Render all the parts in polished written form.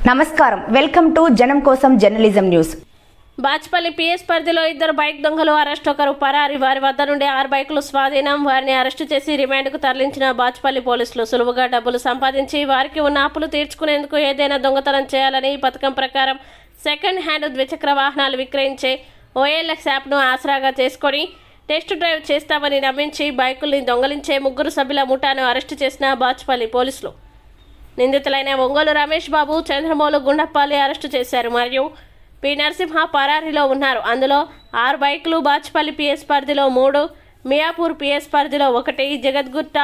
నమస్కారం, welcome to జనం కోసం జర్నలిజం న్యూస్. బాచ్పల్లి పిఎస్ పరిధిలో ఇద్దరు బైక్ దొంగలు అరెస్ట్, ఒకరు పరారి. వారి వద్ద నుండి 6 బైకులు స్వాధీనం. వారిని అరెస్టు చేసి రిమాండ్కు తరలించిన బాచ్పల్లి పోలీసులు సులువుగా డబ్బులు సంపాదించి వారికి ఉన్న అప్పులు తీర్చుకునేందుకు ఏదైనా దొంగతనం చేయాలని ఈ పథకం ప్రకారం సెకండ్ హ్యాండ్ ద్విచక్ర వాహనాలు విక్రయించే OLX యాప్ను ఆసరాగా చేసుకొని టెస్ట్ డ్రైవ్ చేస్తామని నమ్మించి బైకుల్ని దొంగలించే 3 సభ్యుల ముఠాను అరెస్టు చేసిన బాచ్పల్లి పోలీసులు నిందితులైన ఒంగోలు రమేష్ బాబు, చంద్రమౌళి గుండప్పాలి అరెస్టు చేశారు. మరియు పి నరసింహ పరారీలో ఉన్నారు. అందులో 6 బైకులు బాచ్పల్లి పిఎస్ పరిధిలో 3, మియాపూర్ పిఎస్ పరిధిలో 1, జగద్గుట్ట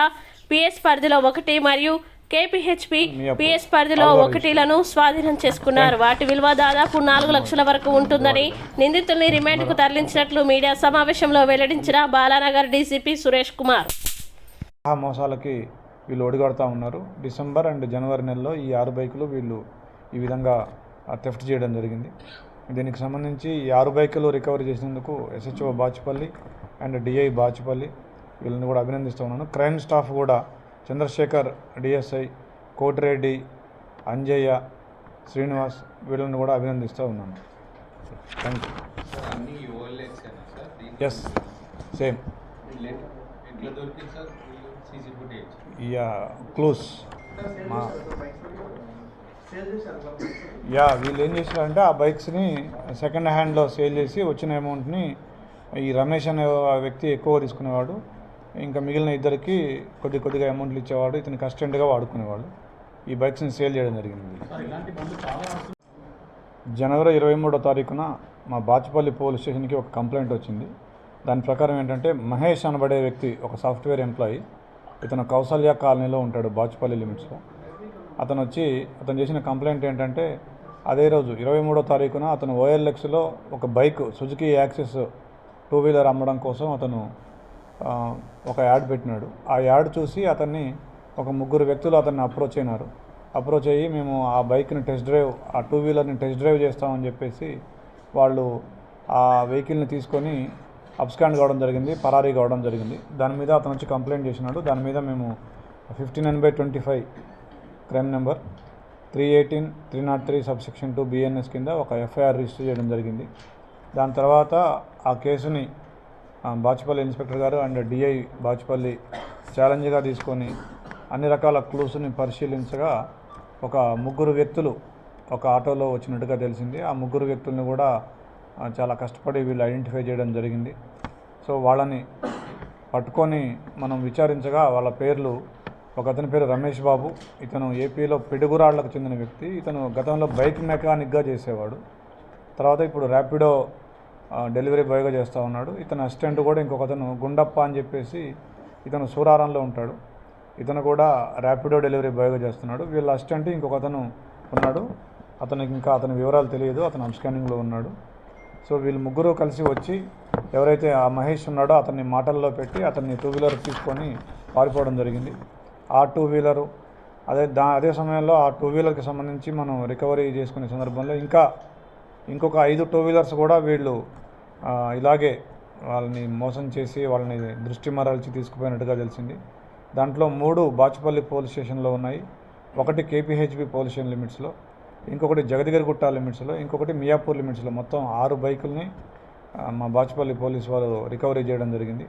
పిఎస్ పరిధిలో 1 మరియు KPHP పిఎస్ పరిధిలో 1లను స్వాధీనం చేసుకున్నారు. వాటి విలువ దాదాపు 4 లక్షల వరకు ఉంటుందని నిందితుల్ని రిమాండ్కు తరలించినట్లు మీడియా సమావేశంలో వెల్లడించిన బాలానగర్ డీసీపీ సురేష్ కుమార్. మోసాలకి వీళ్ళు ఒడిగడుతూ ఉన్నారు. డిసెంబర్ అండ్ జనవరి నెలలో ఈ 6 బైకులు వీళ్ళు ఈ విధంగా థెఫ్ట్ చేయడం జరిగింది. దీనికి సంబంధించి ఈ 6 బైకులు రికవరీ చేసినందుకు SHO Bachupally and DI Bachupally వీళ్ళని కూడా అభినందిస్తూ ఉన్నాను. క్రైమ్ స్టాఫ్ కూడా చంద్రశేఖర్ DSI, కోటిరెడ్డి, అంజయ్య, శ్రీనివాస్ వీళ్ళని కూడా అభినందిస్తూ ఉన్నాను. Thank you. Yes, same. Clues వీళ్ళు ఏం చేశారంటే ఆ బైక్స్ని సెకండ్ హ్యాండ్లో సేల్ చేసి వచ్చిన అమౌంట్ని ఈ రమేష్ అనే వ్యక్తి ఎక్కువ తీసుకునేవాడు. ఇంకా మిగిలిన ఇద్దరికి కొద్దిగా అమౌంట్లు ఇచ్చేవాడు. ఇతను కస్టెంట్గా వాడుకునేవాడు. ఈ బైక్స్ని సేల్ చేయడం జరిగింది. జనవరి 23వ తారీఖున మా బాచ్పల్లి పోలీస్ స్టేషన్కి ఒక కంప్లైంట్ వచ్చింది. దాని ప్రకారం ఏంటంటే మహేష్ అనబడే వ్యక్తి ఒక సాఫ్ట్వేర్ ఎంప్లాయీ. ఇతను కౌసల్య కాలనీలో ఉంటాడు, బాచ్పల్లి లిమిట్స్లో. అతను చేసిన కంప్లైంట్ ఏంటంటే అదే రోజు 23వ తారీఖున అతను OLXలో ఒక బైక్ సుజుకి యాక్సెస్ 2 వీలర్ అమ్మడం కోసం అతను ఒక యాడ్ పెట్టినాడు. ఆ యాడ్ చూసి అతన్ని ఒక 3 వ్యక్తులు అతన్ని అప్రోచ్ అయ్యి మేము ఆ బైక్ని ఆ 2 వీలర్ని టెస్ట్ డ్రైవ్ చేస్తామని చెప్పేసి వాళ్ళు ఆ వెహికల్ని తీసుకొని అబ్స్కాండ్ కావడం జరిగింది, పరారీ కావడం జరిగింది. దాని మీద అతను వచ్చి కంప్లైంట్ చేసినాడు. దాని మీద మేము 59/25 క్రైమ్ నెంబర్ 318/303 సబ్సెక్షన్ 2 BNS కింద ఒక FIR రిజిస్టర్ చేయడం జరిగింది. దాని తర్వాత ఆ కేసుని బాచ్పల్లి ఇన్స్పెక్టర్ గారు అండ్ DI బాచ్పల్లి ఛాలెంజ్గా తీసుకొని అన్ని రకాల క్లూస్ని పరిశీలించగా ఒక 3 వ్యక్తులు ఒక ఆటోలో వచ్చినట్టుగా తెలిసింది. ఆ 3 వ్యక్తుల్ని కూడా చాలా కష్టపడి వీళ్ళు ఐడెంటిఫై చేయడం జరిగింది. సో వాళ్ళని పట్టుకొని మనం విచారించగా వాళ్ళ పేర్లు, ఒక అతని పేరు రమేష్ బాబు. ఇతను ఏపీలో పిడుగురాళ్లకు చెందిన వ్యక్తి. ఇతను గతంలో బైక్ మెకానిక్గా చేసేవాడు. తర్వాత ఇప్పుడు ర్యాపిడో డెలివరీ బాయ్గా చేస్తూ ఉన్నాడు. ఇతను అసిస్టెంట్ కూడా ఇంకొకతను గుండప్ప అని చెప్పేసి ఇతను సూరారంలో ఉంటాడు. ఇతను కూడా ర్యాపిడో డెలివరీ బాయ్గా చేస్తున్నాడు. వీళ్ళ అసిస్టెంట్ ఇంకొకతను ఉన్నాడు. అతనికి ఇంకా అతని వివరాలు తెలియదు, అతను అబ్స్కాండింగ్లో ఉన్నాడు. సో వీళ్ళు 3 కలిసి వచ్చి ఎవరైతే ఆ మహేష్ ఉన్నాడో అతన్ని మాటల్లో పెట్టి అతన్ని 2 వీలర్ తీసుకొని పారిపోవడం జరిగింది. ఆ 2 వీలరు అదే సమయంలో ఆ 2 వీలర్కి సంబంధించి మనం రికవరీ చేసుకునే సందర్భంలో ఇంకొక 5 2 వీలర్స్ కూడా వీళ్ళు ఇలాగే వాళ్ళని మోసం చేసి వాళ్ళని దృష్టి మరల్చి తీసుకుపోయినట్టుగా తెలిసింది. దాంట్లో 3 బాచ్పల్లి పోలీస్ స్టేషన్లో ఉన్నాయి, 1 KPHP పోలీస్ స్టేషన్ లిమిట్స్లో, ఇంకొకటి జగదిగర్గుట్ట లిమిట్స్లో, ఇంకొకటి మియాపూర్ లిమిట్స్లో. మొత్తం 6 బైకుల్ని మా బాచ్పల్లి పోలీసు వారు రికవరీ చేయడం జరిగింది.